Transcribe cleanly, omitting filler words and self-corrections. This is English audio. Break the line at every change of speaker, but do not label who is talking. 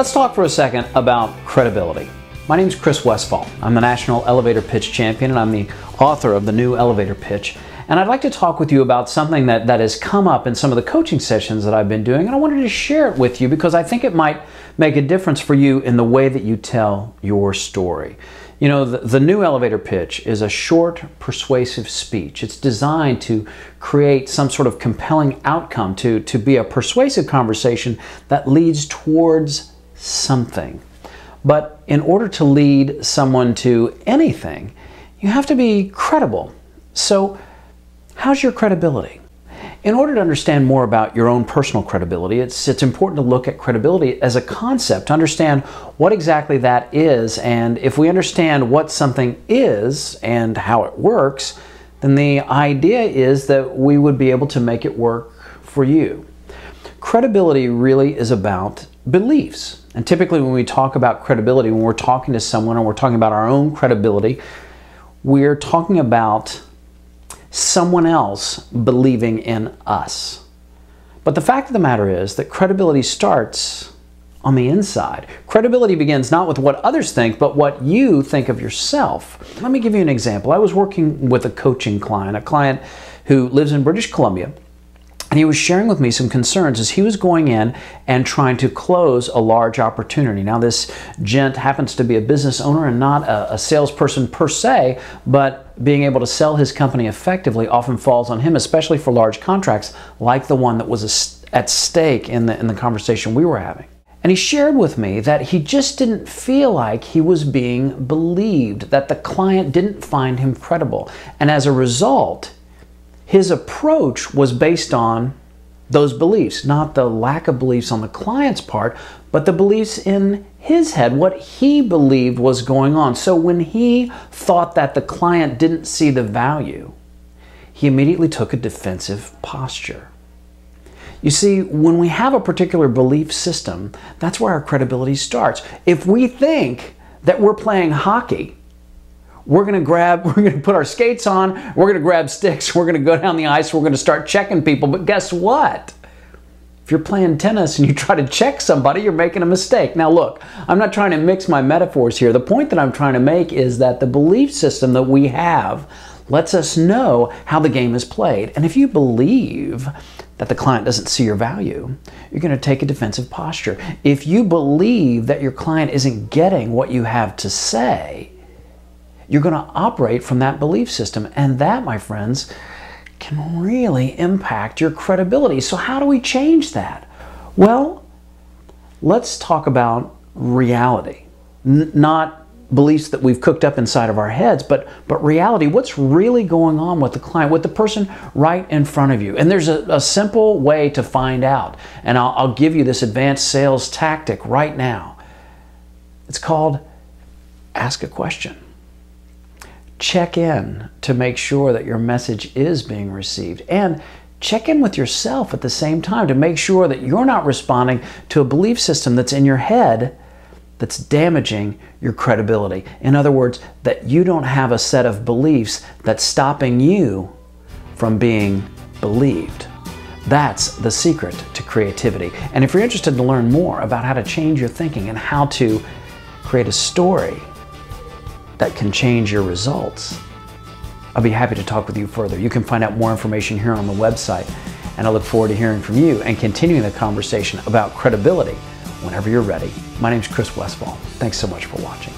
Let's talk for a second about credibility. My name is Chris Westfall. I'm the National Elevator Pitch Champion, and I'm the author of the new Elevator Pitch. And I'd like to talk with you about something that has come up in some of the coaching sessions that I've been doing, and I wanted to share it with you because I think it might make a difference for you in the way that you tell your story. You know, the new elevator pitch is a short, persuasive speech. It's designed to create some sort of compelling outcome, to be a persuasive conversation that leads towards something. But in order to lead someone to anything, you have to be credible. So, how's your credibility? In order to understand more about your own personal credibility, it's important to look at credibility as a concept, to understand what exactly that is, and if we understand what something is and how it works, then the idea is that we would be able to make it work for you. Credibility really is about beliefs. And typically when we talk about credibility, when we're talking to someone or we're talking about our own credibility, we're talking about someone else believing in us. But the fact of the matter is that credibility starts on the inside. Credibility begins not with what others think, but what you think of yourself. Let me give you an example. I was working with a coaching client, a client who lives in British Columbia, and he was sharing with me some concerns as he was going in and trying to close a large opportunity. Now, this gent happens to be a business owner and not a salesperson per se, but being able to sell his company effectively often falls on him, especially for large contracts like the one that was at stake in the conversation we were having. And he shared with me that he just didn't feel like he was being believed, that the client didn't find him credible. And as a result, his approach was based on those beliefs, not the lack of beliefs on the client's part, but the beliefs in his head, what he believed was going on. So when he thought that the client didn't see the value, he immediately took a defensive posture. You see, when we have a particular belief system, that's where our credibility starts. If we think that we're playing hockey, we're going to put our skates on, we're going to grab sticks, we're going to go down the ice, we're going to start checking people. But guess what? If you're playing tennis and you try to check somebody, you're making a mistake. Now look, I'm not trying to mix my metaphors here. The point that I'm trying to make is that the belief system that we have lets us know how the game is played. And if you believe that the client doesn't see your value, you're going to take a defensive posture. If you believe that your client isn't getting what you have to say, you're going to operate from that belief system. And that, my friends, can really impact your credibility. So how do we change that? Well, let's talk about reality. Not beliefs that we've cooked up inside of our heads, but reality. What's really going on with the client, with the person right in front of you? And there's a simple way to find out. And I'll give you this advanced sales tactic right now. It's called ask a question. Check in to make sure that your message is being received, and check in with yourself at the same time to make sure that you're not responding to a belief system that's in your head that's damaging your credibility. In other words, that you don't have a set of beliefs that's stopping you from being believed. That's the secret to creativity. And if you're interested to learn more about how to change your thinking and how to create a story that can change your results, I'll be happy to talk with you further. You can find out more information here on the website, and I look forward to hearing from you and continuing the conversation about credibility whenever you're ready. My name is Chris Westfall. Thanks so much for watching.